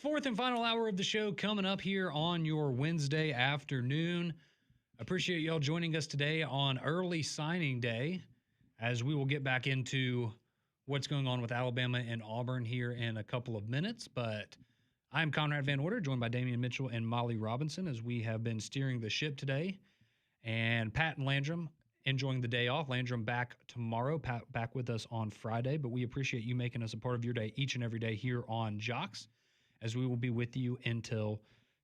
Fourth and final hour of the show coming up here on your Wednesday afternoon. Appreciate y'all joining us today on early signing day as we will get back into what's going on with Alabama and Auburn here in a couple of minutes. But I'm Conrad Van Order, joined by Damian Mitchell and Molly Robinson as we have been steering the ship today. And Pat and Landrum enjoying the day off. Landrum back tomorrow, Pat back with us on Friday. But we appreciate you making us a part of your day each and every day here on Jocks, as we will be with you until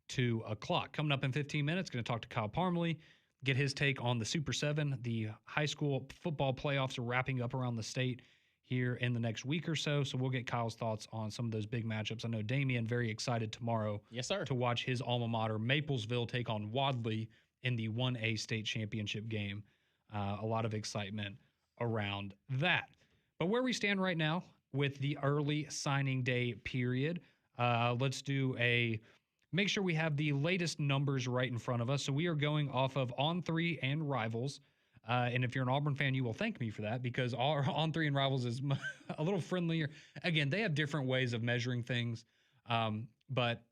2 o'clock. Coming up in 15 minutes, going to talk to Kyle Parmley, get his take on the Super 7. The high school football playoffs are wrapping up around the state here in the next week or so, so we'll get Kyle's thoughts on some of those big matchups. I know Damian very excited tomorrow to watch his alma mater, Maplesville, take on Wadley in the 1A state championship game. A lot of excitement around that. But where we stand right now with the early signing day period, let's make sure we have the latest numbers right in front of us. So we are going off of On3 and Rivals. And if you're an Auburn fan, you will thank me for that, because our On3 and Rivals is a little friendlier. Again, they have different ways of measuring things. But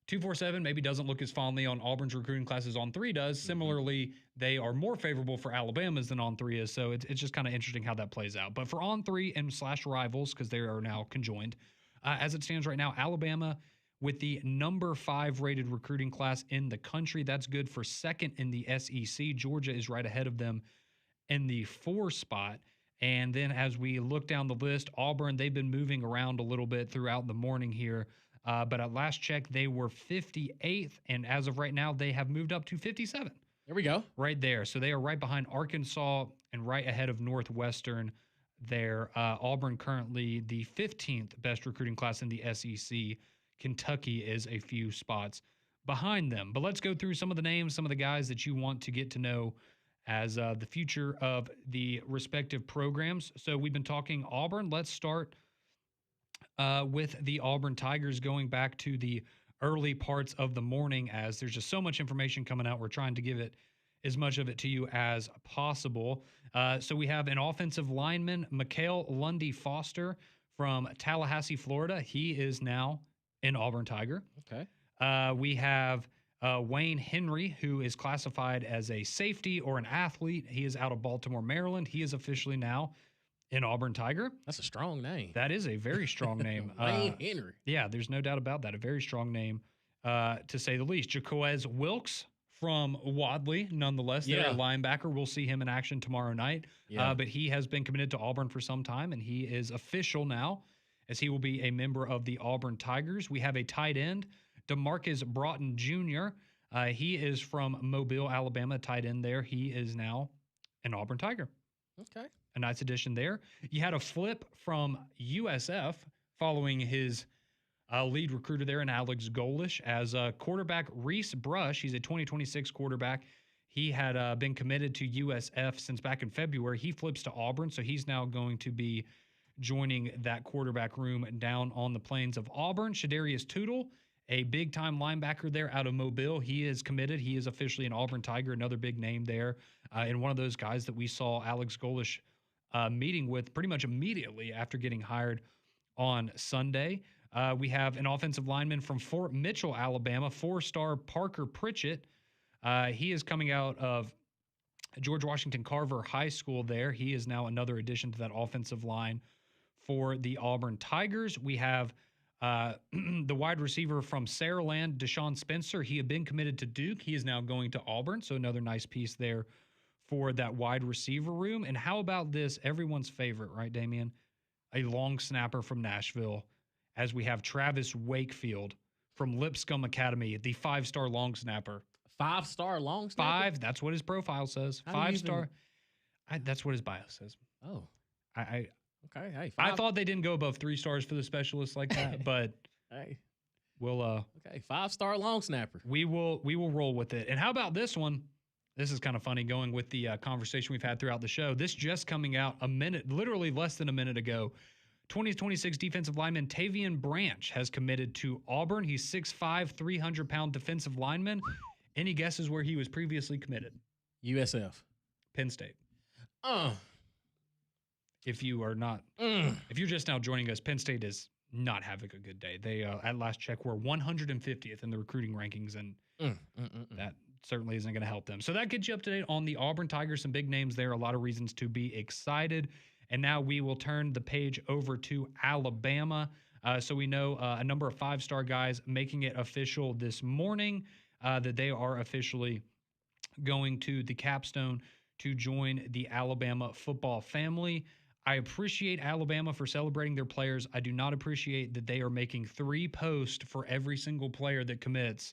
247 maybe doesn't look as fondly on Auburn's recruiting class as On3 does. Similarly, they are more favorable for Alabama's than On3 is. So it's just kind of interesting how that plays out. But for On3 and / Rivals, because they are now conjoined, as it stands right now, Alabama with the number 5 rated recruiting class in the country. That's good for second in the SEC. Georgia is right ahead of them in the 4 spot. And then as we look down the list, Auburn, they've been moving around a little bit throughout the morning here. But at last check, they were 58th. And as of right now, they have moved up to 57. There we go. Right there. So they are right behind Arkansas and right ahead of Northwestern there. Auburn currently the 15th best recruiting class in the SEC. Kentucky is a few spots behind them. But let's go through some of the names, some of the guys that you want to get to know as the future of the respective programs. So we've been talking Auburn. Let's start with the Auburn Tigers, going back to the early parts of the morning, as there's just so much information coming out. We're trying to give it as much of it to you as possible. So we have an offensive lineman, Mikhail Lundy Foster from Tallahassee, Florida. He is now an Auburn Tiger. Okay. We have Wayne Henry, who is classified as a safety or an athlete. He is out of Baltimore, Maryland. He is officially now an Auburn Tiger. That's a strong name. That is a very strong name. Wayne Henry. Yeah, there's no doubt about that. A very strong name, to say the least. Jaquez Wilkes from Wadley, nonetheless. They're a linebacker. We'll see him in action tomorrow night. Yeah. But he has been committed to Auburn for some time, and he is official now, as he will be a member of the Auburn Tigers. We have a tight end, DeMarcus Broughton Jr. He is from Mobile, Alabama, tight end there. He is now an Auburn Tiger. Okay. A nice addition there. You had a flip from USF following his lead recruiter there in Alex Golish as quarterback Reese Brush. He's a 2026 quarterback. He had been committed to USF since back in February. He flips to Auburn, so he's now going to be joining that quarterback room down on the plains of Auburn. Shadarius Tootle, a big-time linebacker there out of Mobile. He is committed. He is officially an Auburn Tiger, another big name there, and one of those guys that we saw Alex Golish meeting with pretty much immediately after getting hired on Sunday. We have an offensive lineman from Fort Mitchell, Alabama, 4-star Parker Pritchett. He is coming out of George Washington Carver High School there. He is now another addition to that offensive line for the Auburn Tigers. We have the wide receiver from Saraland, Deshaun Spencer. He had been committed to Duke. He is now going to Auburn, so another nice piece there for that wide receiver room. And how about this? Everyone's favorite, right, Damian? A long snapper from Nashville, as we have Travis Wakefield from Lipscomb Academy, the 5-star long snapper. 5-star long snapper? 5, that's what his profile says. 5-star. That's what his bio says. Oh. Okay, hey. 5. I thought they didn't go above 3 stars for the specialists like that, but hey, we'll okay, 5-star long snapper. We will roll with it. And how about this one? This is kind of funny, going with the conversation we've had throughout the show. This just coming out literally less than a minute ago. 2026 defensive lineman Tavian Branch has committed to Auburn. He's 6'5", 300-pound defensive lineman. Any guesses where he was previously committed? USF. Penn State. If you are not, if you're just now joining us, Penn State is not having a good day. They, at last check, were 150th in the recruiting rankings, and that certainly isn't going to help them. So that gets you up to date on the Auburn Tigers. Some big names there, a lot of reasons to be excited. And now we will turn the page over to Alabama. So we know a number of five-star guys making it official this morning that they are officially going to the capstone to join the Alabama football family. I appreciate Alabama for celebrating their players. I do not appreciate that they are making 3 posts for every single player that commits.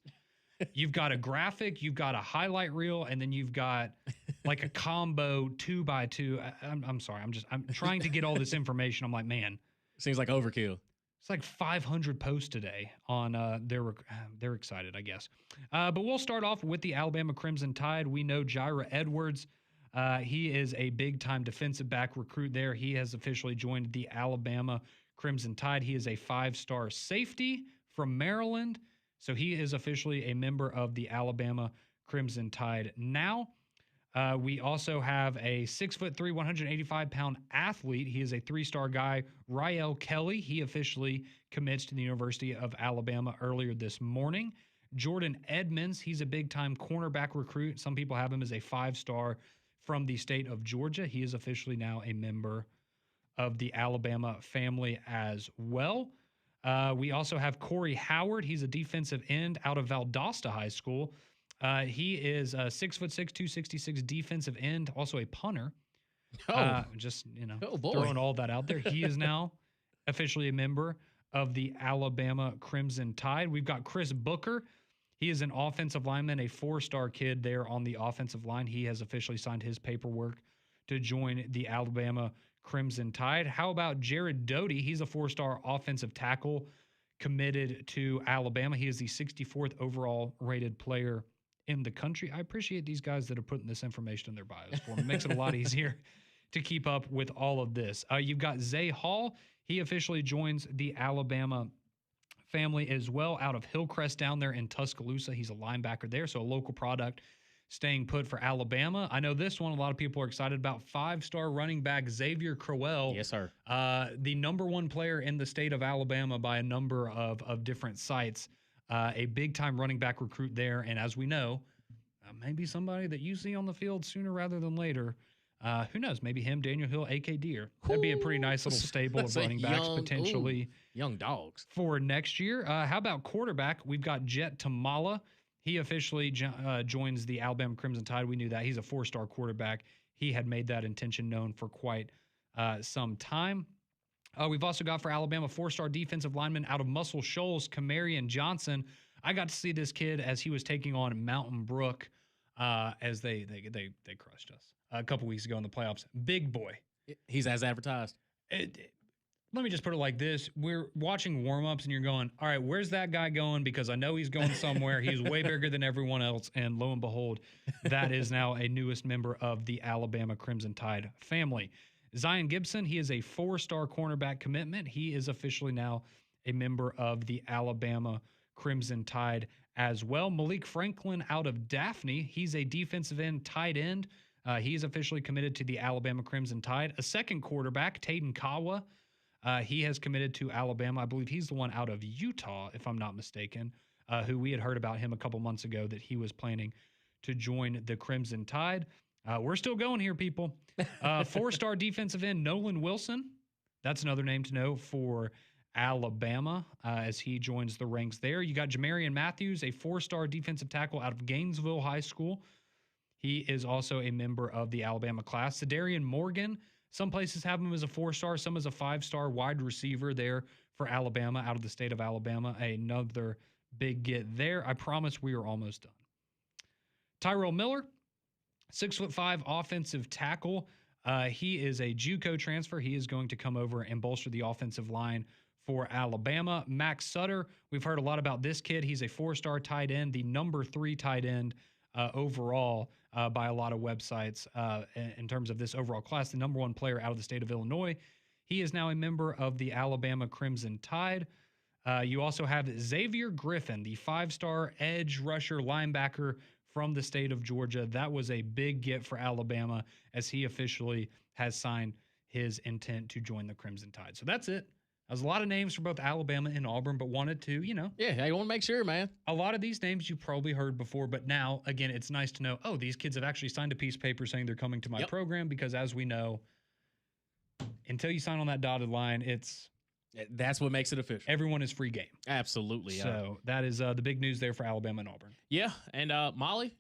You've got a graphic, you've got a highlight reel, and then you've got like a combo 2x2. I'm sorry. I'm trying to get all this information. I'm like, man, Seems like overkill. it's like 500 posts today on they're excited, I guess. But we'll start off with the Alabama Crimson Tide. We know Jaira Edwards. He is a big-time defensive back recruit there. He has officially joined the Alabama Crimson Tide. He is a 5-star safety from Maryland. So he is officially a member of the Alabama Crimson Tide now. We also have a 6'3", 185-pound athlete. He is a 3-star guy, Rael Kelly. He officially commits to the University of Alabama earlier this morning. Jordan Edmonds, he's a big-time cornerback recruit. Some people have him as a 5-star from the state of Georgia. He is officially now a member of the Alabama family as well. We also have Corey Howard. He's a defensive end out of Valdosta High School. He is a 6'6", 266 defensive end, also a punter. Just, throwing all that out there. He is now officially a member of the Alabama Crimson Tide. We've got Chris Booker. He is an offensive lineman, a 4-star kid there on the offensive line. He has officially signed his paperwork to join the Alabama Crimson Tide. How about Jared Doty? He's a 4-star offensive tackle committed to Alabama. He is the 64th overall rated player in the country. I appreciate these guys that are putting this information in their bios for me. It makes it a lot easier to keep up with all of this. You've got Zay Hall. He officially joins the Alabama family as well out of Hillcrest down there in Tuscaloosa. He's a linebacker there, so a local product staying put for Alabama. I know this one a lot of people are excited about. 5-star running back Xavier Crowell. Yes, sir. The number 1 player in the state of Alabama by a number of different sites. A big-time running back recruit there. And as we know, maybe somebody that you see on the field sooner rather than later. Who knows? Maybe him, Daniel Hill, A.K. Deer. That'd be a pretty nice little stable of running backs potentially. Young dogs. For next year. How about quarterback? We've got Jet Tamala. He officially joins the Alabama Crimson Tide. We knew that. He's a 4-star quarterback. He had made that intention known for quite some time. We've also got for Alabama 4-star defensive lineman out of Muscle Shoals, Kamarion Johnson. I got to see this kid as he was taking on Mountain Brook as they crushed us a couple weeks ago in the playoffs. Big boy. He's as advertised. Let me just put it like this. We're watching warm-ups and you're going, all right, where's that guy going? Because I know he's going somewhere. He's way bigger than everyone else. And lo and behold, that is now a newest member of the Alabama Crimson Tide family. Zion Gibson, he is a 4-star cornerback commitment. He is officially now a member of the Alabama Crimson Tide as well. Malik Franklin out of Daphne, he's a defensive end, tight end. He's officially committed to the Alabama Crimson Tide. A second quarterback, Taden Kawa, he has committed to Alabama. I believe he's the one out of Utah, if I'm not mistaken, who we had heard about him a couple months ago that he was planning to join the Crimson Tide. We're still going here, people. 4-star defensive end, Nolan Wilson. That's another name to know for Alabama as he joins the ranks there. You got Jamarian Matthews, a 4-star defensive tackle out of Gainesville High School. He is also a member of the Alabama class. Sedarian Morgan, some places have him as a 4-star, some as a 5-star wide receiver there for Alabama out of the state of Alabama. Another big get there. I promise we are almost done. Tyrell Miller, 6'5" offensive tackle. He is a JUCO transfer. He is going to come over and bolster the offensive line for Alabama. Max Sutter, we've heard a lot about this kid. He's a 4-star tight end, the number 3 tight end overall by a lot of websites in terms of this overall class, the number 1 player out of the state of Illinois. He is now a member of the Alabama Crimson Tide. You also have Xavier Griffin, the 5-star edge rusher linebacker from the state of Georgia. That was a big get for Alabama as he officially has signed his intent to join the Crimson Tide. So that's it There's a lot of names for both Alabama and Auburn, but wanted to, Yeah, I want to make sure, man. a lot of these names you probably heard before, but now, again, it's nice to know, oh, these kids have actually signed a piece of paper saying they're coming to my Yep. program because, as we know, until you sign on that dotted line, That's what makes it official. everyone is free game. Absolutely. So that is the big news there for Alabama and Auburn. Yeah, and Molly,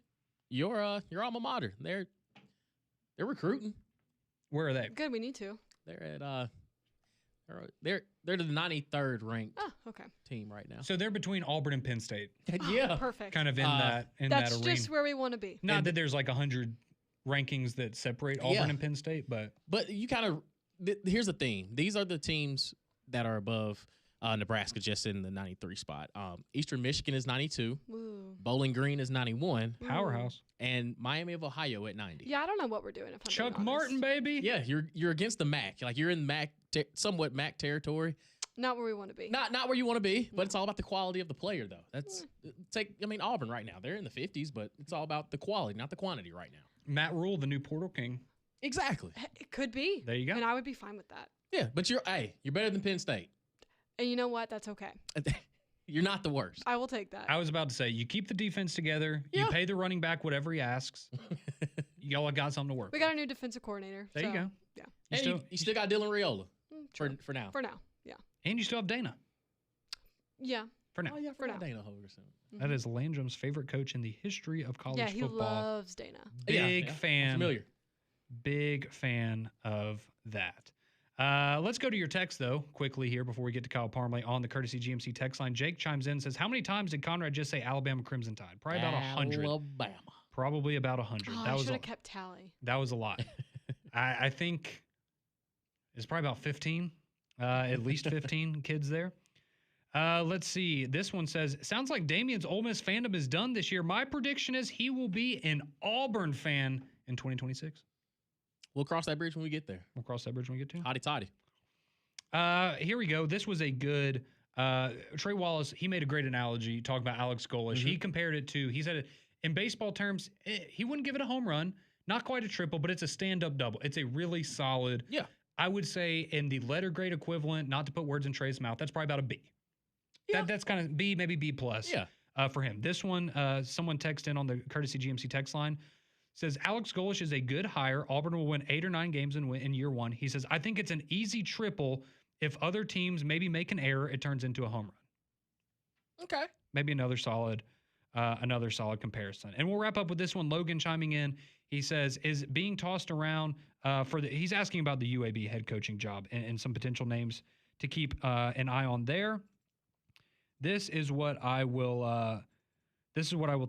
your alma mater, they're recruiting. Where are they? Good, we need to. They're at they're the 93rd ranked Oh, okay. team right now. So they're between Auburn and Penn State, Yeah, Perfect. kind of in that That's arena. just where we want to be. Not that there's like 100 rankings that separate Auburn Yeah. and Penn State, but but you kind of here's the theme. These are the teams that are above Nebraska, just in the 93 spot. Eastern Michigan is 92. Woo. Bowling Green is 91, powerhouse. and Miami of Ohio at 90. Yeah, I don't know what we're doing. If I'm being Chuck honest. Martin, baby. Yeah, you're against the MAC. Like you're in MAC, somewhat MAC territory. Not where we want to be. Not where you want to be, but it's all about the quality of the player, though. That's Auburn right now. They're in the 50s, but it's all about the quality, not the quantity right now. Matt Rule, the new portal king. Exactly. It could be. There you go. And I would be fine with that. Yeah, but you're better than Penn State. And you know what? That's okay. You're not the worst. I will take that. I was about to say, you keep the defense together. Yeah. You pay the running back whatever he asks. Y'all got something to work We got a new defensive coordinator. There you so, go. Yeah. And you still got Dylan Raiola Sure. for now. For now. Yeah. And you still have Dana Yeah. for now. Oh yeah, For now. Dana Holgerson. That is Landrum's favorite coach in the history of college Yeah, he football. loves Dana. Big I'm fan. familiar. Big fan of that. Let's go to your text, though, quickly here before we get to Kyle Parmley on the Courtesy GMC text line. Jake chimes in and says, how many times did Conrad just say Alabama Crimson Tide? Probably about 100. Alabama. Probably about 100. Oh, that I was should a, have kept tally. that was a lot. I think it's probably about 15, at least 15 kids there. Let's see. This one says, sounds like Damien's Ole Miss fandom is done this year. My prediction is he will be an Auburn fan in 2026. We'll cross that bridge when we get there. We'll cross that bridge when we get to it. Hotty toddy. Here we go. This was a good Trey Wallace. He made a great analogy talking about Alex Golish. He compared it to, he said, in baseball terms, he wouldn't give it a home run, not quite a triple, but it's a stand-up double. It's a really solid. Yeah. I would say in the letter grade equivalent, not to put words in Trey's mouth, that's probably about a B. Yeah. That's kind of B, maybe B plus. Yeah. For him. This one, someone texted in on the Courtesy GMC text line. Says Alex Golish is a good hire. Auburn will win 8 or 9 games in year one. He says, I think it's an easy triple. If other teams maybe make an error, it turns into a home run. Okay. Maybe another solid comparison. And we'll wrap up with this one. Logan chiming in. He says, is being tossed around he's asking about the UAB head coaching job and some potential names to keep an eye on there. This is what I will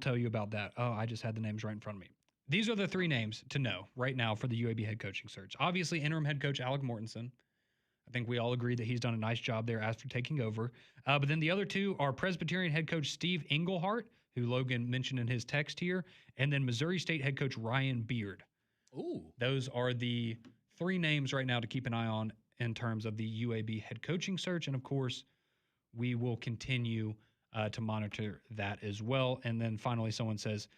tell you about that. Oh, I just had the names right in front of me. These are the 3 names to know right now for the UAB head coaching search. Obviously, interim head coach Alec Mortensen. I think we all agree that he's done a nice job there after taking over. But then the other 2 are Presbyterian head coach Steve Englehart, who Logan mentioned in his text here, and then Missouri State head coach Ryan Beard. Ooh. Those are the 3 names right now to keep an eye on in terms of the UAB head coaching search. And, of course, we will continue to monitor that as well. And then finally, someone says,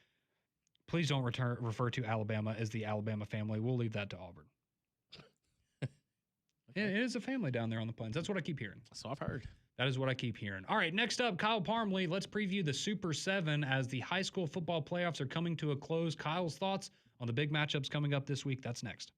please don't refer to Alabama as the Alabama family. We'll leave that to Auburn. It is a family down there on the plains. That's what I keep hearing. So I've heard. That is what I keep hearing. All right, next up, Kyle Parmley. Let's preview the Super 7 as the high school football playoffs are coming to a close. Kyle's thoughts on the big matchups coming up this week. That's next.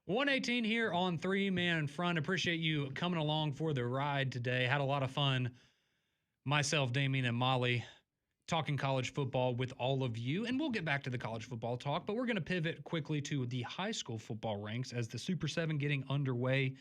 118 here on Three Man Front. Appreciate you coming along for the ride today. Had a lot of fun. Myself, Damien, and Molly talking college football with all of you. And we'll get back to the college football talk, but we're going to pivot quickly to the high school football ranks as the Super 7 getting underway.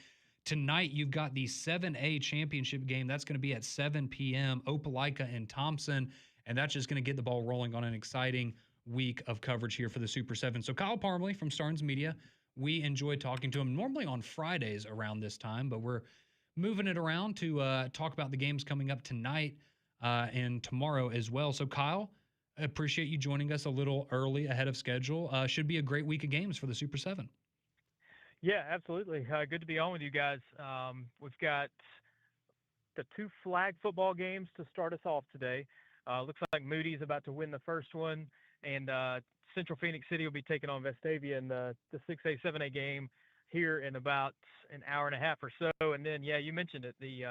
Tonight, you've got the 7A championship game. That's going to be at 7 p.m. Opelika and Thompson. And that's just going to get the ball rolling on an exciting week of coverage here for the Super 7. So Kyle Parmley from Starnes Media, we enjoy talking to him normally on Fridays around this time, but we're moving it around to talk about the games coming up tonight and tomorrow as well. So Kyle, I appreciate you joining us a little early ahead of schedule. Should be a great week of games for the Super 7. Yeah, absolutely. Good to be on with you guys. We've got the 2 flag football games to start us off today. Looks like Moody's about to win the first one, and Central Phoenix City will be taking on Vestavia in the 6A, 7A game here in about an hour and a half or so. And then, yeah, you mentioned it, the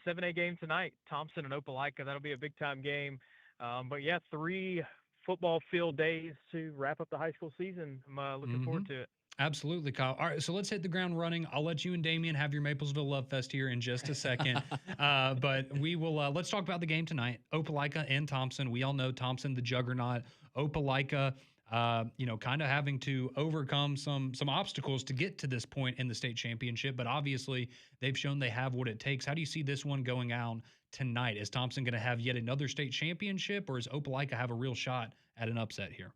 7A game tonight, Thompson and Opelika. That'll be a big-time game. But, yeah, 3 football field days to wrap up the high school season. I'm looking forward to it. Absolutely, Kyle. All right, so let's hit the ground running. I'll let you and Damien have your Maplesville Love Fest here in just a second. But we will, let's talk about the game tonight. Opelika and Thompson. We all know Thompson, the juggernaut. Opelika, kind of having to overcome some obstacles to get to this point in the state championship. But obviously, they've shown they have what it takes. How do you see this one going out tonight? Is Thompson going to have yet another state championship, or does Opelika have a real shot at an upset here?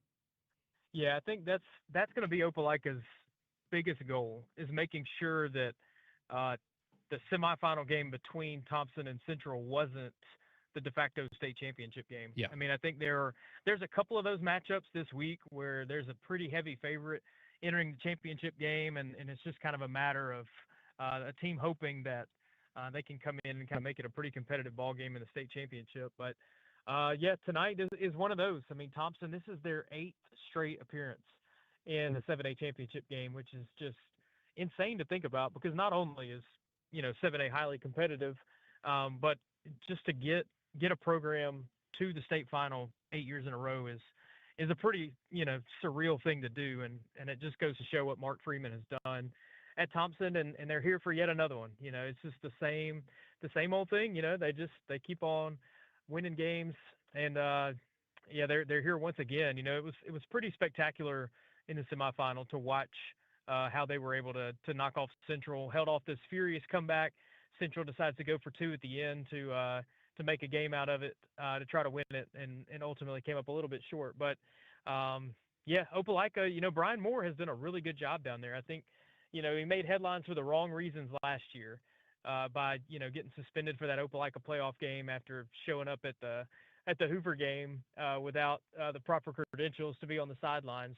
Yeah, I think that's going to be Opelika's biggest goal, is making sure that the semifinal game between Thompson and Central wasn't the de facto state championship game. Yeah. I mean, I think there's a couple of those matchups this week where there's a pretty heavy favorite entering the championship game, and it's just kind of a matter of a team hoping that they can come in and kind of make it a pretty competitive ball game in the state championship. But yeah, tonight is one of those. I mean, Thompson, this is their 8th straight appearance in the 7A championship game, which is just insane to think about, because not only is 7A highly competitive, but just to get a program to the state final 8 years in a row is a pretty surreal thing to do, and it just goes to show what Mark Freeman has done at Thompson, and they're here for yet another one. It's just the same old thing. They keep on winning games, and yeah, they're here once again. It was pretty spectacular in the semifinal to watch how they were able to knock off Central, held off this furious comeback. Central decides to go for 2 at the end to make a game out of it, to try to win it, and ultimately came up a little bit short. But yeah, Opelika, Brian Moore has done a really good job down there. I think he made headlines for the wrong reasons last year, by getting suspended for that Opelika playoff game after showing up at the Hoover game without the proper credentials to be on the sidelines,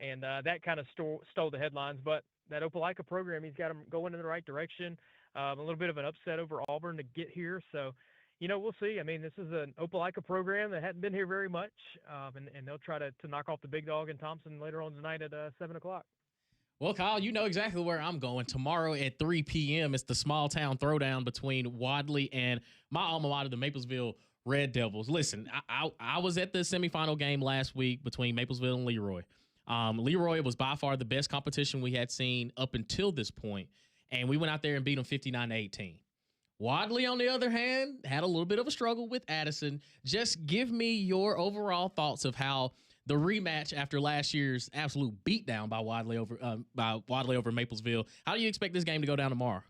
and that kind of stole the headlines. But that Opelika program, he's got them going in the right direction. A little bit of an upset over Auburn to get here, so we'll see. I mean, this is an Opelika program that hadn't been here very much, and they'll try to knock off the big dog in Thompson later on tonight at 7 o'clock. Well, Kyle, you know exactly where I'm going. Tomorrow at 3 p.m., it's the small town throwdown between Wadley and my alma mater, the Maplesville Red Devils. Listen, I was at the semifinal game last week between Maplesville and Leroy. Leroy was by far the best competition we had seen up until this point, and we went out there and beat them 59-18. Wadley, on the other hand, had a little bit of a struggle with Addison. Just give me your overall thoughts of how the rematch after last year's absolute beatdown by Wadley over Maplesville. How do you expect this game to go down tomorrow?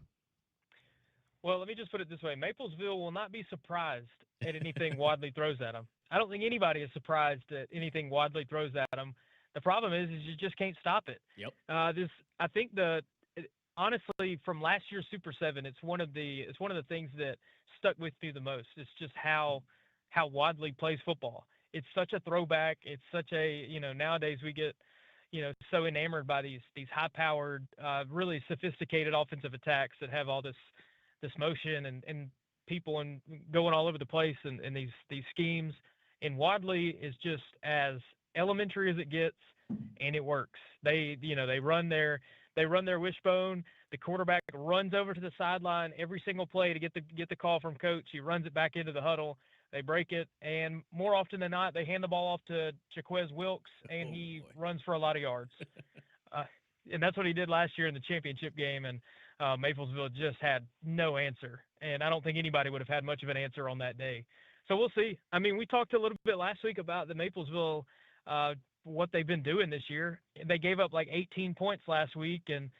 Well, let me just put it this way. Maplesville will not be surprised at anything Wadley throws at them. I don't think anybody is surprised at anything Wadley throws at them. The problem is you just can't stop it. Yep. I think honestly, from last year's Super 7, it's one of the things that stuck with me the most. It's just how Wadley plays football. It's such a throwback. It's such a, nowadays we get, so enamored by these high-powered, really sophisticated offensive attacks that have all this motion and people and going all over the place and these schemes. And Wadley is just as elementary as it gets, and it works. They run their wishbone. The quarterback runs over to the sideline every single play to get the call from coach. He runs it back into the huddle. They break it, and more often than not, they hand the ball off to Jaquez Wilkes, and he runs for a lot of yards. and that's what he did last year in the championship game. And Maplesville just had no answer, and I don't think anybody would have had much of an answer on that day. So we'll see. I mean, we talked a little bit last week about the Maplesville, what they've been doing this year. They gave up like 18 points last week, and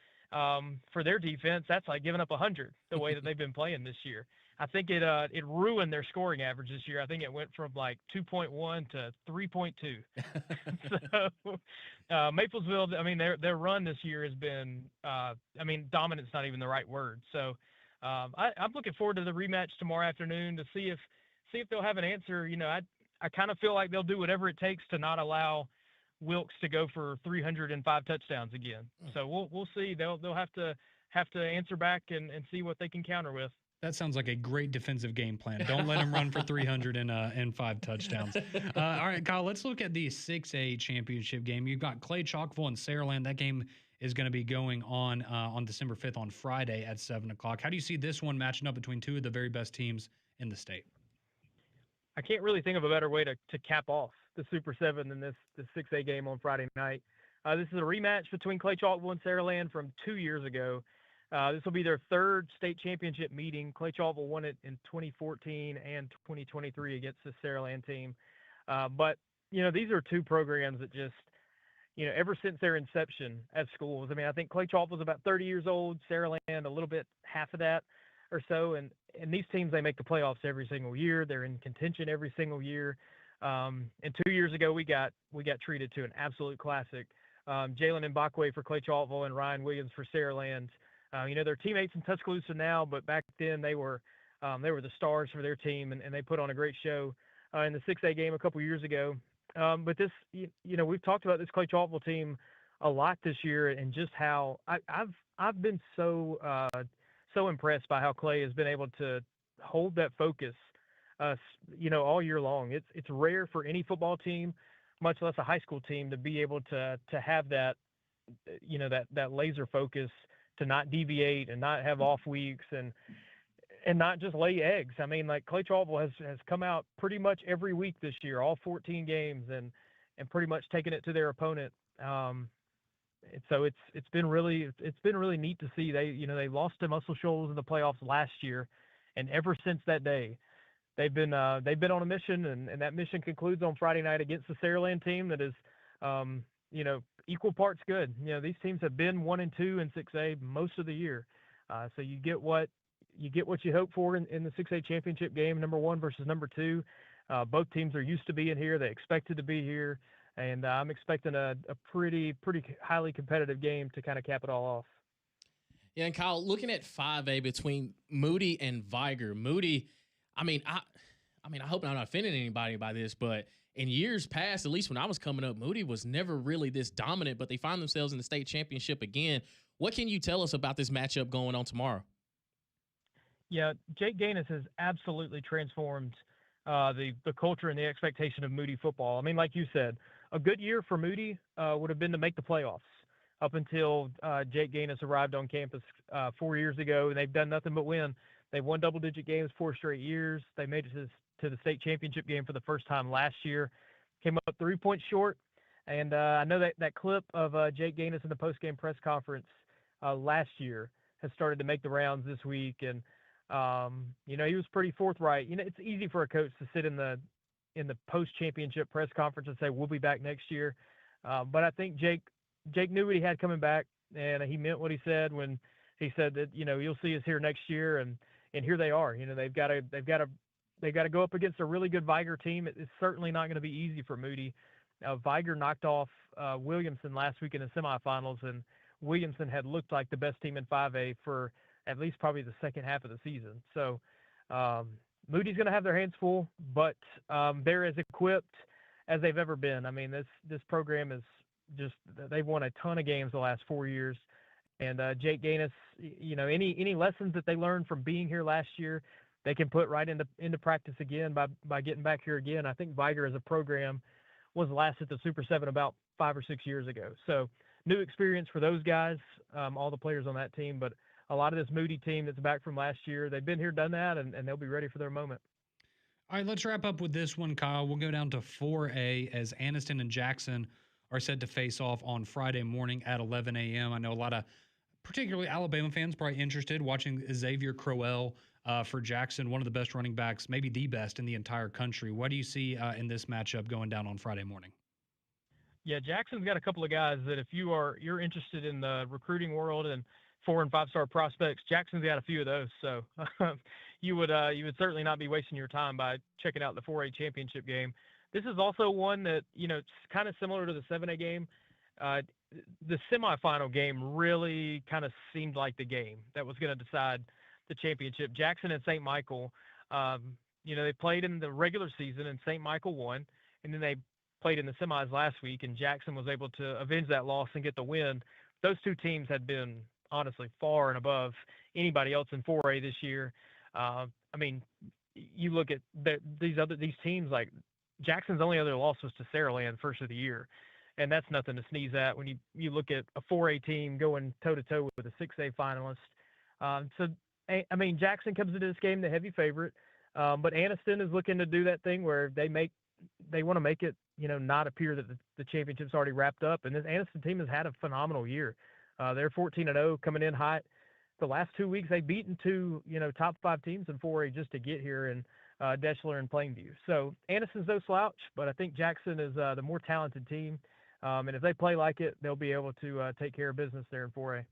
for their defense, that's like giving up 100 the way that they've been playing this year. I think it ruined their scoring average this year. I think it went from like 2.1 to 3.2. So Maplesville, I mean, their run this year has been, I mean, dominant's not even the right word. So I'm looking forward to the rematch tomorrow afternoon to see if they'll have an answer. You know, I kind of feel like they'll do whatever it takes to not allow Wilkes to go for 305 touchdowns again. So we'll see. They'll have to answer back and see what they can counter with. That sounds like a great defensive game plan. Don't let him run for 305 touchdowns. All right, Kyle, let's look at the 6A championship game. You've got Clay Chalkville and Saraland. That game is going to be going on December 5th on Friday at 7 o'clock. How do you see this one matching up between two of the very best teams in the state? I can't really think of a better way to cap off the Super 7 than this 6A game on Friday night. This is a rematch between Clay Chalkville and Saraland from 2 years ago. This will be their third state championship meeting. Clay Chalkville won it in 2014 and 2023 against the Saraland team. But, you know, these are two programs that just, you know, ever since their inception as schools, I mean, I think Clay Chalkville is about 30 years old, Saraland a little bit, half of that or so. And these teams, they make the playoffs every single year. They're in contention every single year. And 2 years ago, we got treated to an absolute classic. Jalen Mbakwe for Clay Chalkville and Ryan Williams for Saraland. You know, they're teammates in Tuscaloosa now, but back then they were the stars for their team, and they put on a great show in the 6A game a couple years ago. But this, you know, we've talked about this Clay Chalkville team a lot this year, and just how I've been so impressed by how Clay has been able to hold that focus, you know, all year long. It's rare for any football team, much less a high school team, to be able to have that, you know, that laser focus, to not deviate and not have off weeks and not just lay eggs. I mean, like Clay Chalkville has come out pretty much every week this year, all 14 games, and pretty much taken it to their opponent. So it's been really neat to see. They lost to Muscle Shoals in the playoffs last year, and ever since that day, they've been on a mission, and that mission concludes on Friday night against the Saraland team that is, you know, equal parts good. You know, these teams have been 1 and 2 in 6A most of the year. So you get what you hope for in the 6A championship game, number 1 versus number 2. Both teams are used to being here. They expected to be here. And I'm expecting a pretty highly competitive game to kind of cap it all off. Yeah, and Kyle, looking at 5A between Moody and Viger. Moody, I mean, I hope I'm not offending anybody by this, but in years past, at least when I was coming up, Moody was never really this dominant, but they find themselves in the state championship again. What can you tell us about this matchup going on tomorrow? Yeah, Jake Gaines has absolutely transformed the culture and the expectation of Moody football. I mean, like you said, a good year for Moody would have been to make the playoffs up until Jake Gaines arrived on campus 4 years ago, and they've done nothing but win. They've won double-digit games 4 straight years. They made it to the state championship game for the first time last year. Came up 3 points short, and I know that clip of Jake Gaines in the post-game press conference last year has started to make the rounds this week, and you know, he was pretty forthright. You know, it's easy for a coach to sit in the post-championship press conference and say, we'll be back next year. But I think Jake knew what he had coming back, and he meant what he said when he said that, you know, you'll see us here next year, and here they are. You know, they've got to go up against a really good Viger team. It's certainly not going to be easy for Moody. Viger knocked off Williamson last week in the semifinals, and Williamson had looked like the best team in 5A for at least probably the second half of the season. So Moody's going to have their hands full, but they're as equipped as they've ever been. I mean, this program is just, they've won a ton of games the last 4 years. And Jake Gaines, you know, any lessons that they learned from being here last year, they can put right into practice again by getting back here again. I think Viger as a program was last at the Super 7 about 5 or 6 years ago. So new experience for those guys, all the players on that team, but a lot of this Moody team that's back from last year, they've been here, done that, and they'll be ready for their moment. All right, let's wrap up with this one, Kyle. We'll go down to 4A as Anniston and Jackson are set to face off on Friday morning at 11 a.m. I know a lot of particularly Alabama fans probably interested watching Xavier Crowell for Jackson, one of the best running backs, maybe the best in the entire country. What do you see in this matchup going down on Friday morning? Yeah, Jackson's got a couple of guys that if you're interested in the recruiting world and 4 and 5 star prospects, Jackson's got a few of those. So you would certainly not be wasting your time by checking out the 4A championship game. This is also one that it's kind of similar to the 7A game. The semifinal game really kind of seemed like the game that was going to decide the championship. Jackson and St. Michael, they played in the regular season and St. Michael won, and then they played in the semis last week, and Jackson was able to avenge that loss and get the win. Those two teams had been honestly far and above anybody else in 4A this year. You look at these teams, like Jackson's only other loss was to Saraland first of the year, and that's nothing to sneeze at when you look at a 4A team going toe-to-toe with a 6A finalist. Jackson comes into this game the heavy favorite, but Anniston is looking to do that thing where they want to make it, not appear that the championship's already wrapped up. And this Anniston team has had a phenomenal year. They're 14-0 coming in hot. The last 2 weeks, they've beaten two, top 5 teams in 4A just to get here in Deschler and Plainview. So Anniston's no slouch, but I think Jackson is the more talented team. And if they play like it, they'll be able to take care of business there in 4A.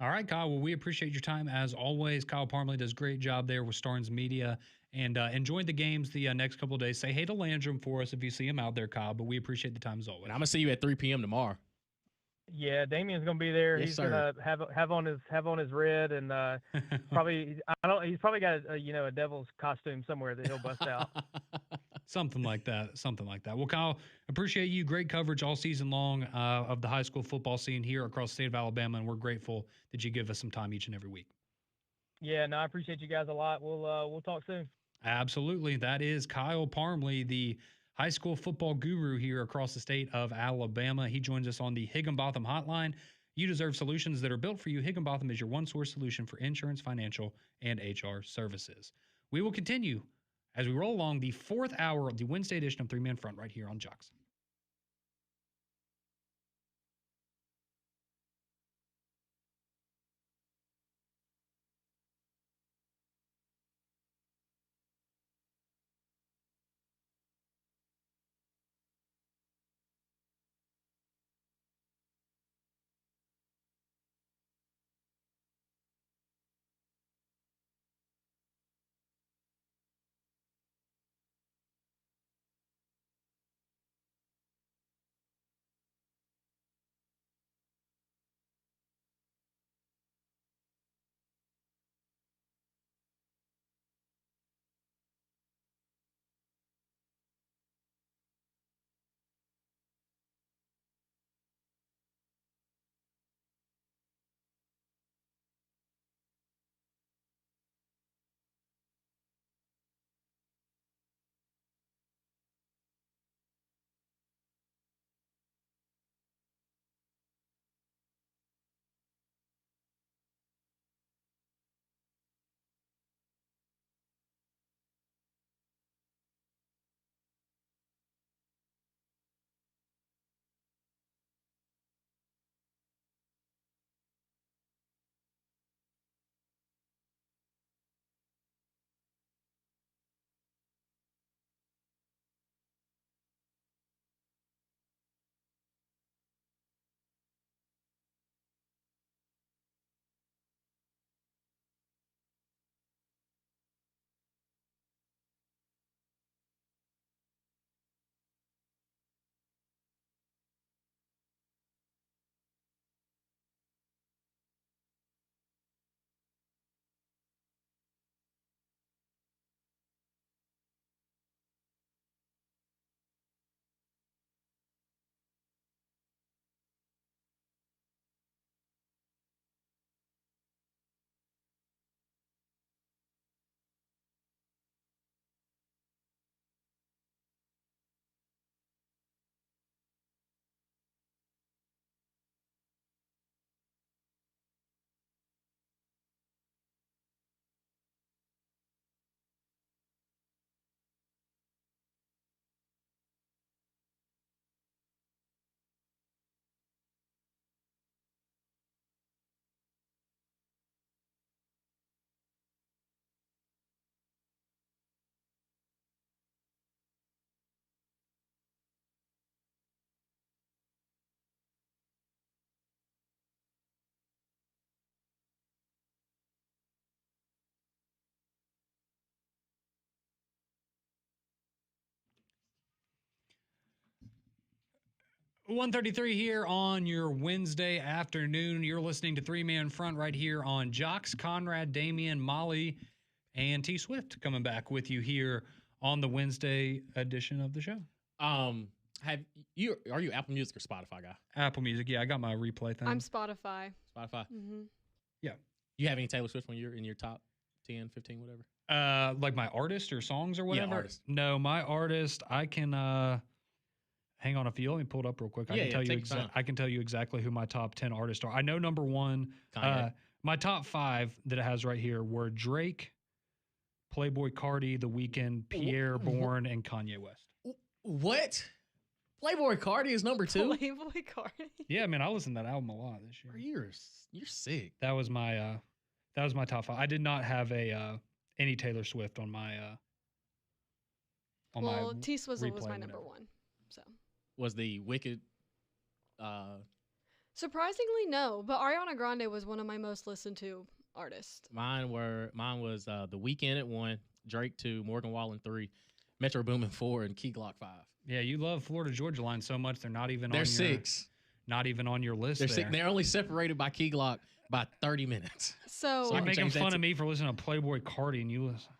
All right, Kyle. Well, we appreciate your time as always. Kyle Parmley does a great job there with Starnes Media, and enjoy the games the next couple of days. Say hey to Landrum for us if you see him out there, Kyle. But we appreciate the time as always. And I'm gonna see you at 3 p.m. tomorrow. Yeah, Damien's gonna be there. Yes, He's sir. gonna have on his red, and probably he's probably got a devil's costume somewhere that he'll bust out. Something like that. Something like that. Well, Kyle, appreciate you. Great coverage all season long of the high school football scene here across the state of Alabama, and we're grateful that you give us some time each and every week. Yeah, no, I appreciate you guys a lot. We'll talk soon. Absolutely. That is Kyle Parmley, the high school football guru here across the state of Alabama. He joins us on the Higginbotham Hotline. You deserve solutions that are built for you. Higginbotham is your one-source solution for insurance, financial, and HR services. We will continue as we roll along the 4th hour of the Wednesday edition of 3-Man Front right here on Jocks. 1:33 here on your Wednesday afternoon. You're listening to Three Man Front right here on Jocks, Conrad, Damian, Molly, and T Swift coming back with you here on the Wednesday edition of the show. Are you Apple Music or Spotify guy? Apple Music, yeah, I got my replay thing. I'm Spotify. Spotify. Mm-hmm. You have any Taylor Swift when you're in your top 10, 15, whatever? Like my artist or songs or whatever? Yeah, artist. No, my artist, I can hang on, if you let me pull it up real quick. I can tell you exactly who my top 10 artists are. I know number one. Kanye. My top 5 that it has right here were Drake, Playboy Cardi, The Weeknd, Pierre Bourne, and Kanye West. What? Playboy Cardi is number 2? Playboy Cardi. Yeah, man, I listened to that album a lot this year. You're sick. That was my top 5. I did not have any Taylor Swift on my Well, T Swizzle was replay, my number whatever. 1. So Was the Wicked? surprisingly, no. But Ariana Grande was one of my most listened to artists. Mine was The Weeknd at 1, Drake 2, Morgan Wallen 3, Metro Boomin 4, and Key Glock 5. Yeah, you love Florida Georgia Line so much they're not even They're on 6. not even on your list. They're there. 6. They're only separated by Key Glock by 30 minutes. So, So You're I can making change that fun to- of me for listening to Playboy Cardi and you listen.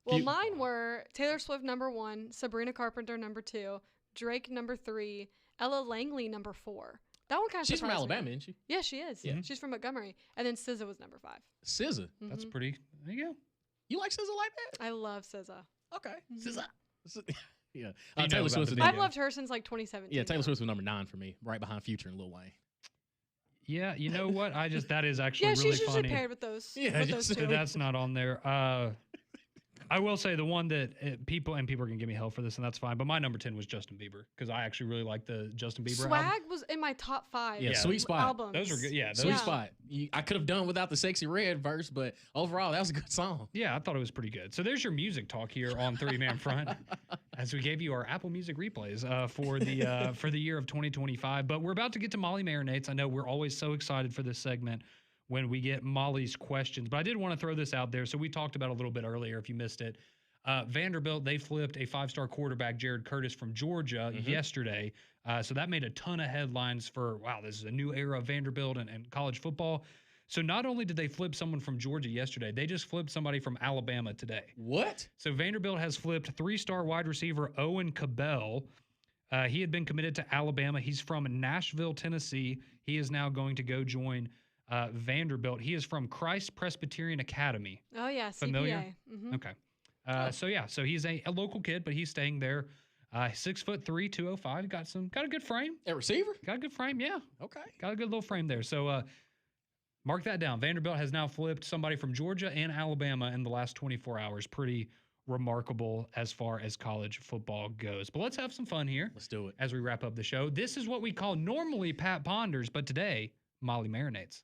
well, you- mine were Taylor Swift number 1, Sabrina Carpenter number 2, Drake number 3, Ella Langley number 4. That one kind of She's from surprised me. Alabama, isn't she? Yeah, she is. Yeah. She's from Montgomery. And then SZA was number 5. SZA. That's Mhm. pretty. There you go. You like SZA like that? I love SZA. Okay. Mhm. SZA. Yeah. You know Taylor about Swift the was I've video. loved her since like 2017. Yeah, Taylor though. Swift was number 9 for me, right behind Future and Lil Wayne. Yeah, you know what? That is actually Yeah, really she's usually funny. paired with those. Yeah, with those just- two. That's not on there. I will say the one that people are going to give me hell for this, and that's fine. But my number 10 was Justin Bieber because I actually really like the Justin Bieber album. Swag was in my top 5. Yeah, Yeah. Sweet Spot. Albums. Those were good. Yeah, those, Sweet Yeah. Spot. I could have done without the Sexy Red verse, but overall, that was a good song. yeah, I thought it was pretty good. So there's your music talk here on Three Man Front, as we gave you our Apple Music replays for the year of 2025. But we're about to get to Molly Marinates. I know we're always so excited for this segment when we get Molly's questions, but I did want to throw this out there. So we talked about it a little bit earlier. If you missed it. Vanderbilt, they flipped a 5-star quarterback, Jared Curtis, from Georgia yesterday. So that made a ton of headlines for, wow, this is a new era of Vanderbilt and college football. So not only did they flip someone from Georgia yesterday, they just flipped somebody from Alabama today. What? So Vanderbilt has flipped 3-star wide receiver Owen Cabell. He had been committed to Alabama. He's from Nashville, Tennessee. He is now going to go join Vanderbilt. He is from Christ Presbyterian Academy. Oh yeah, Familiar? CPA. Mhm. Okay. So he's a local kid, but he's staying there. 6'3", 205. Got a good frame. At receiver? Got a good frame. Yeah, Okay. got a good little frame there. So mark that down. Vanderbilt has now flipped somebody from Georgia and Alabama in the last 24 hours. Pretty remarkable as far as college football goes. But let's have some fun here Let's do it. as we wrap up the show. This is what we call normally Pat Ponders, but today Molly Marinates.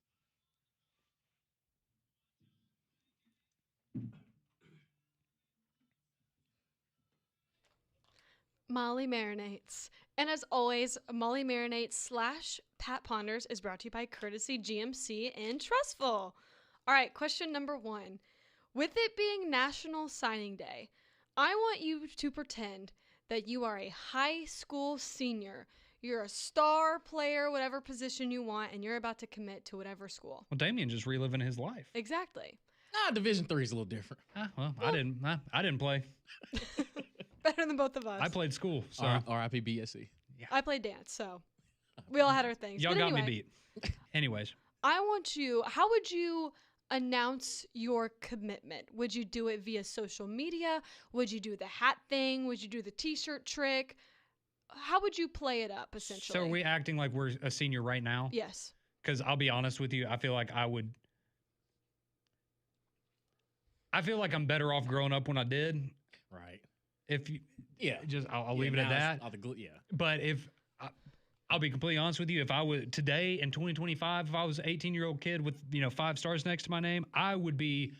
Molly Marinates. And as always, Molly Marinates / Pat Ponders is brought to you by Courtesy GMC and Trustful. All right, question number 1. With it being National Signing Day, I want you to pretend that you are a high school senior. You're a star player, whatever position you want, and you're about to commit to whatever school. Well, Damien just reliving his life. Exactly. Division 3 is a little different. I didn't play. Better than both of us. I played school, so R.I.P. BSC. I played dance, so we all had our things. y'all But got me anyway, beat. Anyways, how would you announce your commitment? Would you do it via social media? Would you do the hat thing? Would you do the t-shirt trick? How would you play it up, essentially? so are we acting like we're a senior right now? Yes. Because I'll be honest with you, I feel like I'm better off growing up when I did. Right. If you Yeah. I'll leave it at that. Yeah. But I'll be completely honest with you, if I would today in 2025, if I was an 18-year-old kid with 5 stars next to my name, I would be,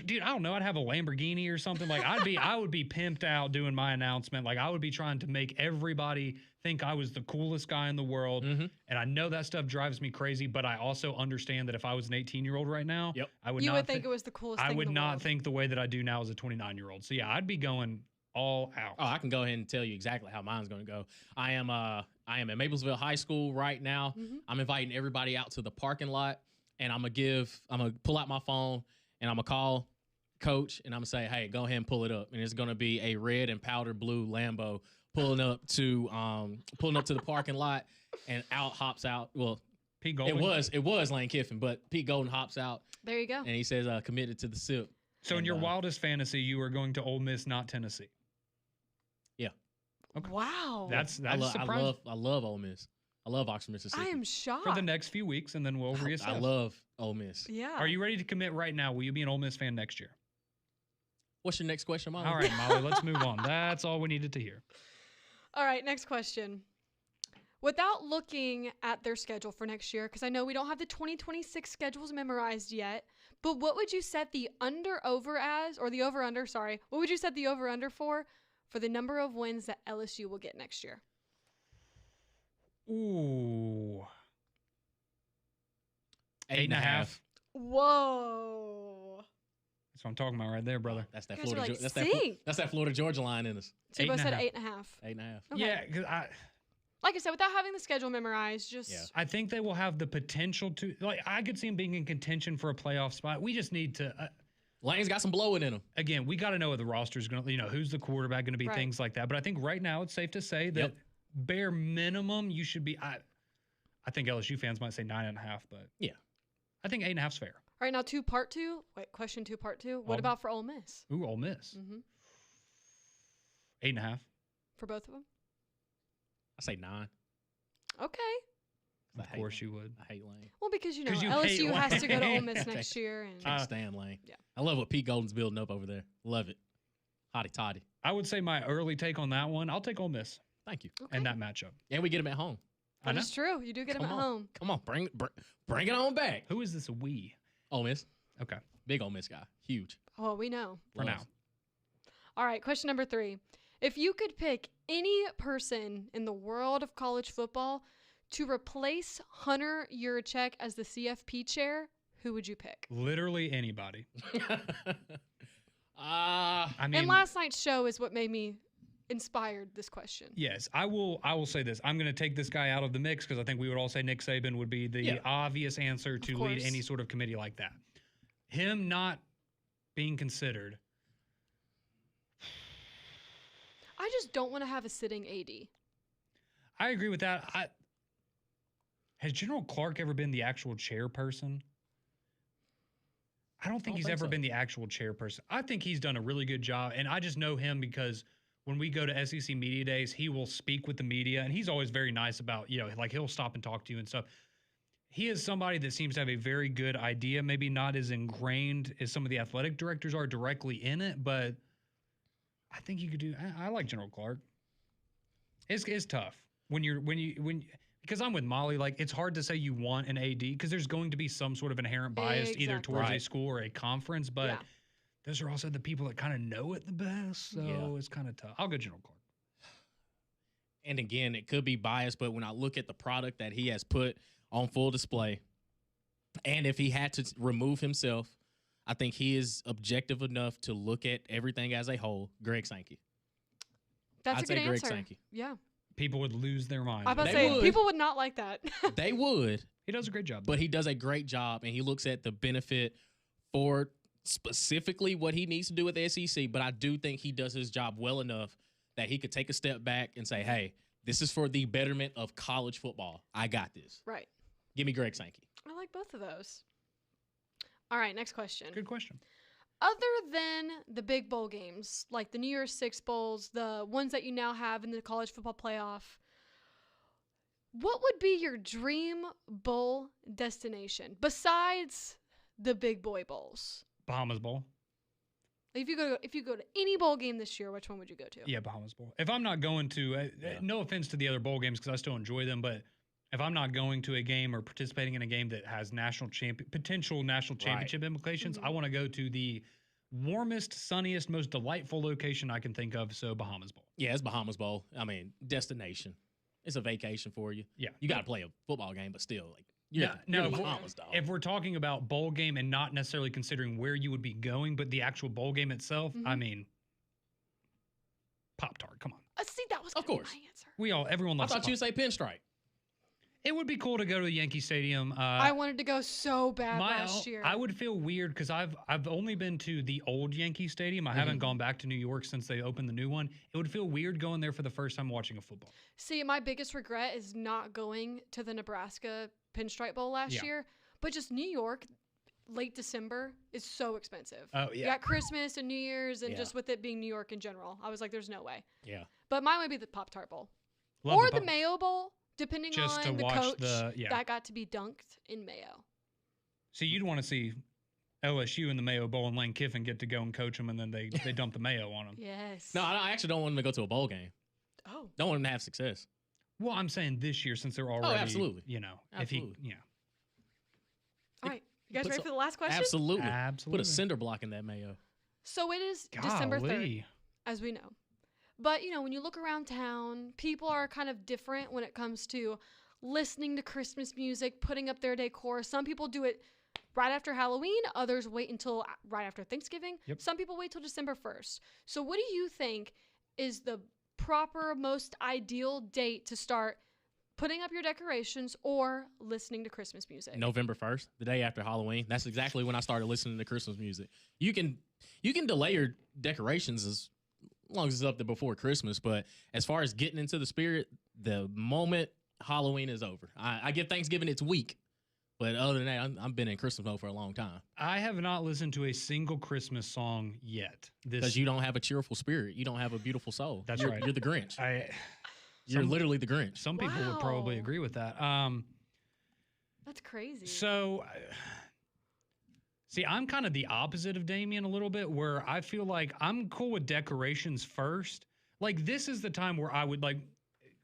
dude, I don't know, I'd have a Lamborghini or something. Like I would be pimped out doing my announcement. Like I would be trying to make everybody think I was the coolest guy in the world. Mhm. And I know that stuff drives me crazy, but I also understand that if I was an 18-year-old right now, Yep. I would You not would think it was the coolest thing I would in the not world. think the way that I do now as a 29-year-old. So yeah, I'd be going all out. Oh, I can go ahead and tell you exactly how mine's going to go. I am at Maplesville High School right now. Mhm. I'm inviting everybody out to the parking lot, and I'm gonna pull out my phone and I'm gonna call coach and I'm gonna say, hey, go ahead and pull it up. And it's gonna be a red and powder blue Lambo pulling up to the parking lot, and hops out. Well, Pete Golding. it was Lane Kiffin, but Pete Golden hops out There you go. and he says committed to the SIP. So in And, your wildest fantasy, you are going to Ole Miss, not Tennessee. Okay. Wow. That's I surprising. love Ole Miss. I love Oxford, Mississippi. I am shocked. For the next few weeks, and then we'll reassess. I love Ole Miss. Yeah. Are you ready to commit right now? Will you be an Ole Miss fan next year? What's your next question, Molly? All right, Molly, let's move on. That's all we needed to hear. All right, next question. Without looking at their schedule for next year, because I know we don't have the 2026 schedules memorized yet, but what would you set the over-under what would you set the over-under for the number of wins that LSU will get next year? Ooh. 8.5. Whoa. That's what I'm talking about right there, brother. That's that You guys are Florida. like, That's that Florida Georgia line in us. So you both said 8.5. 8.5. 8.5. Okay. Yeah, because Like I said, without having the schedule memorized, just Yeah. I think they will have the potential to, like, I could see them being in contention for a playoff spot. We just need to, Lane's got some blowing in him. again, we got to know what the roster is going to, who's the quarterback going to be, Right. things like that. But I think right now it's safe to say that Yep. bare minimum you should be, I think LSU fans might say 9.5, but Yeah. I think 8.5 is fair. All right, now part two. Wait, question 2, part 2. What Ole- about for Ole Miss? Ooh, Ole Miss. Mm-hmm. 8.5. For both of them? I say 9. Okay. I Of hate course Lane. you would. I hate Lane. Well, because, 'Cause you LSU hate has to go to Ole Lane. Miss next year. And Can't stand Lane. yeah. I love what Pete Golden's building up over there. Love it. Hotty toddy. I would say my early take on that one, I'll take Ole Miss Thank you. Okay. and that matchup. And we get him at home. I That know. is true. You do get them Come at on. home. Come on, bring it on back. Who is this we? Ole Miss. Okay, Big Ole Miss guy. Huge. Well, we know. for Loves. now. All right, question number 3. If you could pick any person in the world of college football to replace Hunter Yurachek as the CFP chair, who would you pick? Literally anybody. Ah, I mean, And last night's show is what made me inspired this question. yes, I will say this. I'm going to take this guy out of the mix because I think we would all say Nick Saban would be the Yeah. obvious answer to lead course. any sort of committee like that. Him not being considered. I just don't want to have a sitting AD. I agree with that. Has General Clark ever been the actual chairperson? I don't think don't he's think ever so. been the actual chairperson. I think he's done a really good job, and I just know him because when we go to SEC Media Days, he will speak with the media, and he's always very nice about, like he'll stop and talk to you and stuff. He is somebody that seems to have a very good idea, maybe not as ingrained as some of the athletic directors are directly in it, but I think you could do. I like General Clark. It's tough because I'm with Molly. Like, it's hard to say you want an AD because there's going to be some sort of inherent bias either Exactly. towards a Right. school or a conference, but Yeah. those are also the people that kind of know it the best. So Yeah. it's kind of tough. I'll go General Clark. and again, it could be biased, but when I look at the product that he has put on full display, and if he had to remove himself, I think he is objective enough to look at everything as a whole. Greg Sankey. That's I'd a good say Greg answer. Sankey. Yeah. People would lose their minds. I was about to They say, would. people would not like that. They would, He does a great job. but he does a great job, and he looks at the benefit for specifically what he needs to do with the SEC. But I do think he does his job well enough that he could take a step back and say, hey, this is for the betterment of college football. I got this. Right. Give me Greg Sankey. I like both of those. All right, next question. Good question. Other than the big bowl games, like the New Year's Six bowls, the ones that you now have in the college football playoff, what would be your dream bowl destination besides the big boy bowls? Bahamas Bowl. If you go to any bowl game this year, which one would you go to? Yeah, Bahamas Bowl. If I'm not going to, no offense to the other bowl games because I still enjoy them, but if I'm not going to a game or participating in a game that has potential national championship implications, I want to go to the warmest, sunniest, most delightful location I can think of. So Bahamas Bowl. Yeah, it's Bahamas Bowl. I mean, destination. It's a vacation for you. Yeah. You got to play a football game, but still, like, you're No, in if we're- Bahamas, dog. If we're talking about bowl game and not necessarily considering where you would be going, but the actual bowl game itself, I mean, Pop-Tart. Come on. See, that was Of gonna be course. my answer. Everyone I loves thought you would say pinstripe. It would be cool to go to Yankee Stadium. I wanted to go so bad last year. I would feel weird because I've only been to the old Yankee Stadium. I haven't gone back to New York since they opened the new one. It would feel weird going there for the first time watching a football. See, my biggest regret is not going to the Nebraska Pinstripe Bowl last year, but just New York, late December is so expensive. Oh, You yeah. got Christmas and New Year's, and Yeah. just with it being New York in general, I was like, there's no way. Yeah. But mine would be the Pop-Tart Bowl. Love Or the Pop- Mayo Bowl, depending Just to on the watch coach yeah. that got to be dunked in mayo. So you'd want to see LSU in the Mayo Bowl and Lane Kiffin get to go and coach them, and then they dump the mayo on them. Yes. No, I actually don't want them to go to a bowl game. Oh. Don't want them to have success. Well, I'm saying this year since they're already, absolutely. Absolutely. All right. You guys Put ready some- for the last question? Absolutely. Absolutely. Put a cinder block in that mayo. So it is December 3rd, Golly. as we know. But, when you look around town, people are kind of different when it comes to listening to Christmas music, putting up their decor. Some people do it right after Halloween. Others wait until right after Thanksgiving. Yep. Some people wait till December 1st. So what do you think is the proper, most ideal date to start putting up your decorations or listening to Christmas music? November 1st, the day after Halloween. That's exactly when I started listening to Christmas music. You can delay your decorations as long as it's up there before Christmas, but as far as getting into the spirit, the moment Halloween is over. I give Thanksgiving its week, but other than that, I've been in Christmas mode for a long time. I have not listened to a single Christmas song yet. Because you don't have a cheerful spirit. You don't have a beautiful soul. That's You're- right. You're the Grinch. You're some- literally the Grinch. Some people would probably Wow. agree with that. That's crazy. So, see, I'm kind of the opposite of Damien a little bit, where I feel like I'm cool with decorations first. Like, this is the time where I would like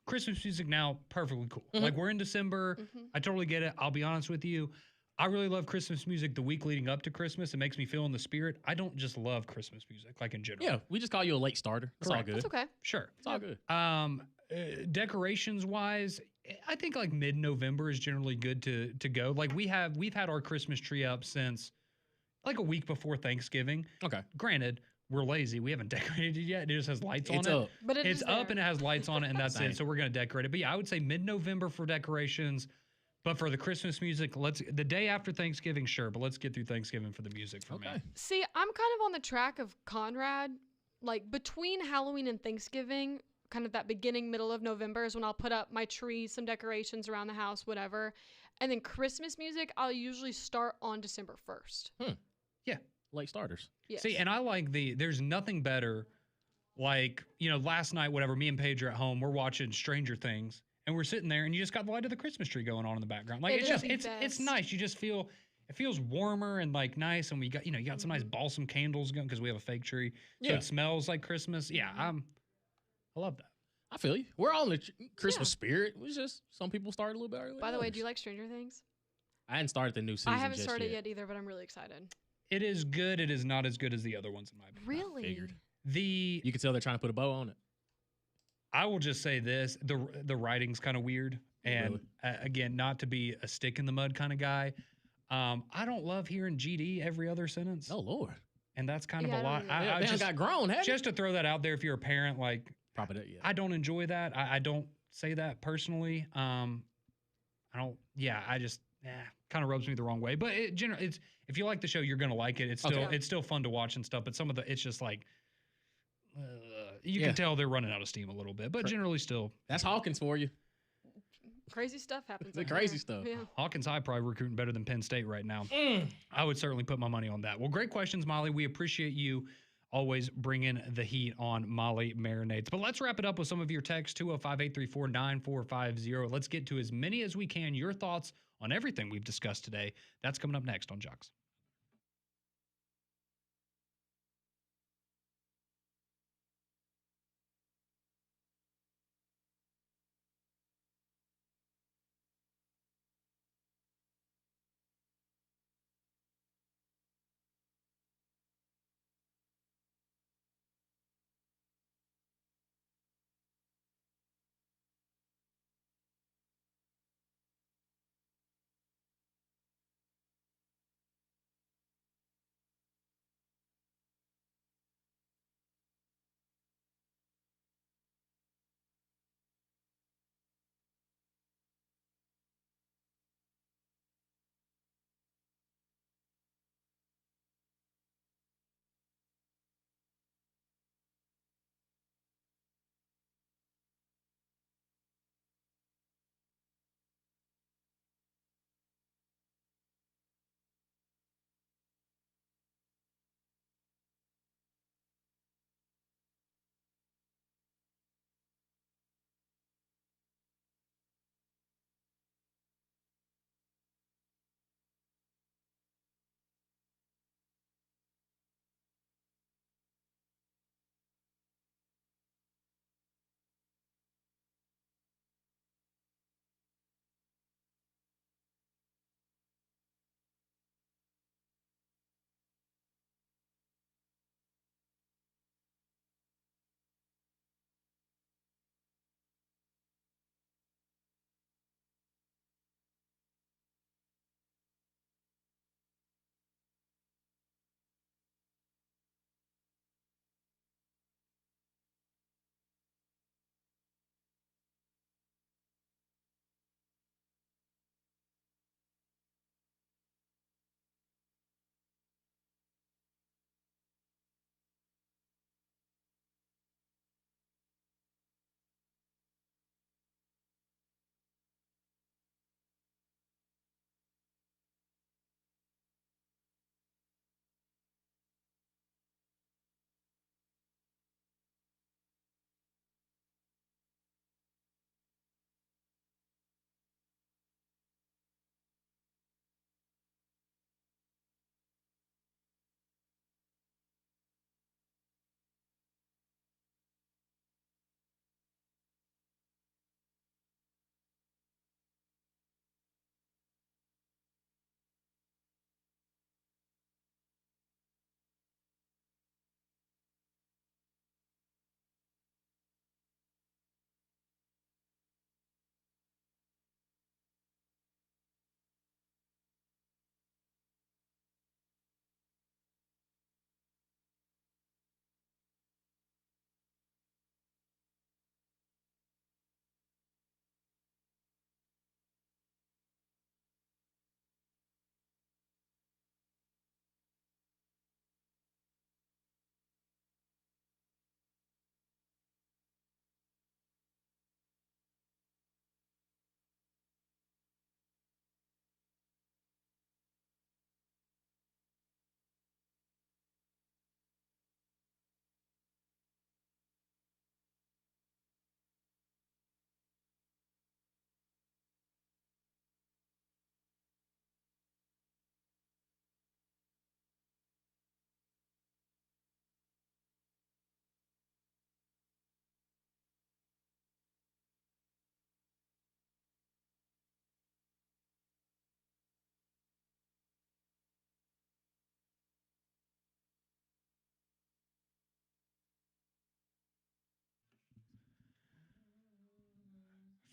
Christmas music now, perfectly cool. Mhm. Like, we're in December. I totally get it. I'll be honest with you. I really love Christmas music the week leading up to Christmas. It makes me feel in the spirit. I don't just love Christmas music, like in general. Yeah, we just call you a late starter. It's all Correct. good. That's okay. Sure. It's all good. Decorations wise, I think like mid-November is generally good to go. Like we've had our Christmas tree up since like a week before Thanksgiving. Okay. Granted, we're lazy. We haven't decorated it yet. It just has lights on It's it. up. But it It's is up there. and it has lights on it, and that's Same. it. So we're gonna decorate it. But yeah, I would say mid-November for decorations. But for the Christmas music, the day after Thanksgiving, sure. But let's get through Thanksgiving for the music for me. Okay. See, I'm kind of on the track of Conrad. Like between Halloween and Thanksgiving, kind of that beginning, middle of November is when I'll put up my tree, some decorations around the house, whatever. And then Christmas music, I'll usually start on December 1st. Late starters. Yes. See, and I like there's nothing better, like, last night, whatever, me and Paige are at home, we're watching Stranger Things, and we're sitting there, and you just got the light of the Christmas tree going on in the background. Like, It it's is just, the it's best. nice. You just feel, it feels warmer and like nice, and we got, you got some nice balsam candles going because we have a fake tree. So Yeah. it smells like Christmas. Yeah, I love that. I feel you. We're all in the Christmas spirit. It's just some people start a little bit early. By the way, do you like Stranger Things? I hadn't started the new season. I haven't just started yet either, but I'm really excited. It is good. It is not as good as the other ones in my opinion. Really? figured. The You can tell they're trying to put a bow on it. I will just say this: the writing's kind of weird, and again, not to be a stick in the mud kind of guy. I don't love hearing GD every other sentence, Oh Lord. and that's kind Yeah, of a I lot. don't know. I They done just got grown, haven't just to throw that out there, if you're a parent, like Probably that, yeah. I don't enjoy that. I don't say that personally. I don't. Yeah, I just kind of rubs me the wrong way. But it's if you like the show, you're gonna like it. It's still Okay. it's still fun to watch and stuff. But some of the it's just like you Yeah. can tell they're running out of steam a little bit. But generally, still That's Hawkins for you. Crazy stuff happens. The up crazy there. stuff. Yeah. Hawkins High probably recruiting better than Penn State right now. I would certainly put my money on that. Well, great questions, Molly. We appreciate you always bringing the heat on Molly Marinades. But let's wrap it up with some of your texts, 205-834-9450. Let's get to as many as we can. Your thoughts on everything we've discussed today. That's coming up next on Jocks.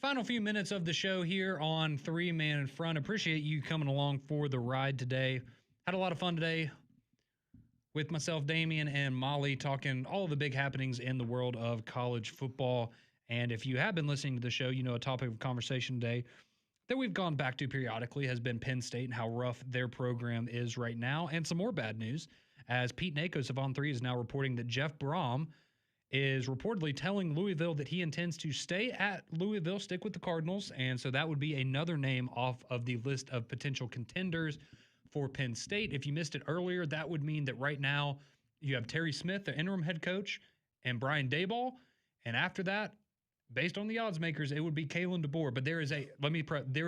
Final few minutes of the show here on Three Man in Front. Appreciate you coming along for the ride today. Had a lot of fun today with myself, Damian, and Molly talking all the big happenings in the world of college football. And if you have been listening to the show, you know a topic of conversation today that we've gone back to periodically has been Penn State and how rough their program is right now. And some more bad news, as Pete Nakos of On3 is now reporting that Jeff Brom is reportedly telling Louisville that he intends to stay at Louisville, stick with the Cardinals. And so that would be another name off of the list of potential contenders for Penn State. If you missed it earlier, that would mean that right now you have Terry Smith, the interim head coach, and Brian Daboll. And after that, based on the odds makers, it would be Kalen DeBoer. But there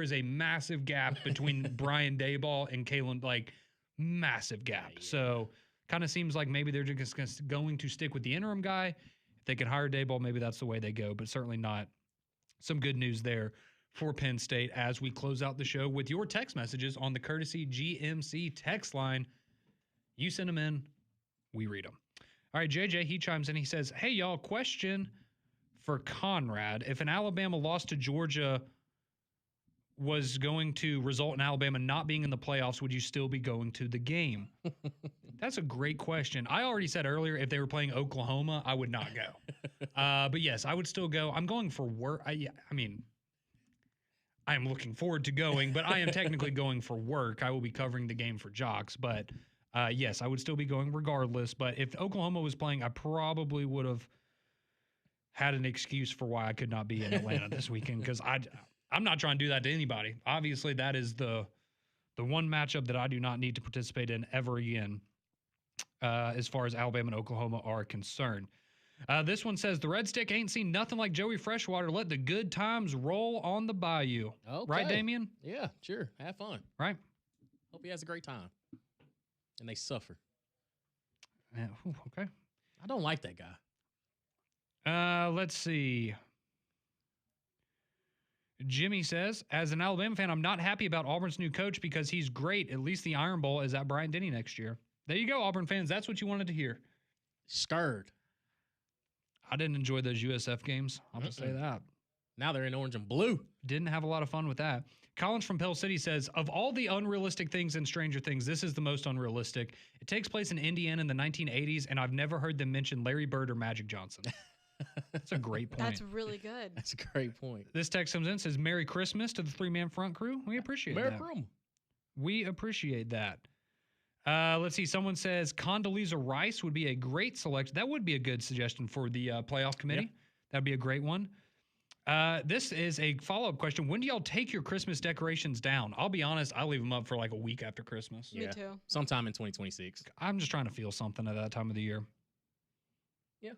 is a massive gap between Brian Daboll and Kalen, like massive gap. Yeah. So kind of seems like maybe they're just going to stick with the interim guy. If they can hire Daboll, maybe that's the way they go, but certainly not. Some good news there for Penn State as we close out the show with your text messages on the Courtesy GMC text line. You send them in, we read them. All right, JJ, he chimes in. He says, hey, y'all, question for Conrad. If an Alabama loss to Georgia was going to result in Alabama not being in the playoffs, would you still be going to the game? That's a great question. I already said earlier, if they were playing Oklahoma, I would not go. But yes, I would still go. I'm going for work. I mean, I am looking forward to going, but I am technically going for work. I will be covering the game for Jocks, but yes, I would still be going regardless. But if Oklahoma was playing, I probably would have had an excuse for why I could not be in Atlanta this weekend, because I'm not trying to do that to anybody. Obviously, that is the one matchup that I do not need to participate in ever again, as far as Alabama and Oklahoma are concerned. This one says, the Red Stick ain't seen nothing like Joey Freshwater. Let the good times roll on the bayou. Okay. Right, Damien? Yeah, sure. Have fun. Right? Hope he has a great time. And they suffer. Yeah, okay. I don't like that guy. Let's see. Jimmy says, as an Alabama fan, I'm not happy about Auburn's new coach because he's great. At least the Iron Bowl is at Bryant-Denny next year. There you go, Auburn fans. That's what you wanted to hear. Scared. I didn't enjoy those USF games. I'll just say that. Now they're in orange and blue. Didn't have a lot of fun with that. Collins from Pell City says, of all the unrealistic things in Stranger Things, this is the most unrealistic. It takes place in Indiana in the 1980s, and I've never heard them mention Larry Bird or Magic Johnson. That's a great point. That's really good. That's a great point. This text comes in, says, Merry Christmas to the three-man front crew. We appreciate Merry that. Christmas. We appreciate that. Let's see. Someone says Condoleezza Rice would be a great selection. That would be a good suggestion for the playoff committee. Yeah. That'd be a great one. This is a follow-up question. When do y'all take your Christmas decorations down? I'll be honest, I leave them up for like a week after Christmas. Me too. Sometime in 2026. I'm just trying to feel something at that time of the year. Yeah.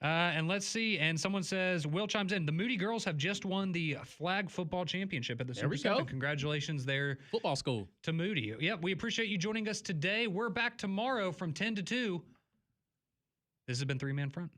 And let's see. And someone says, Will chimes in, the Moody girls have just won the flag football championship at the There Super we 7. go. Congratulations there Football school. to Moody. Yep, we appreciate you joining us today. We're back tomorrow from 10 to 2. This has been Three Man Front.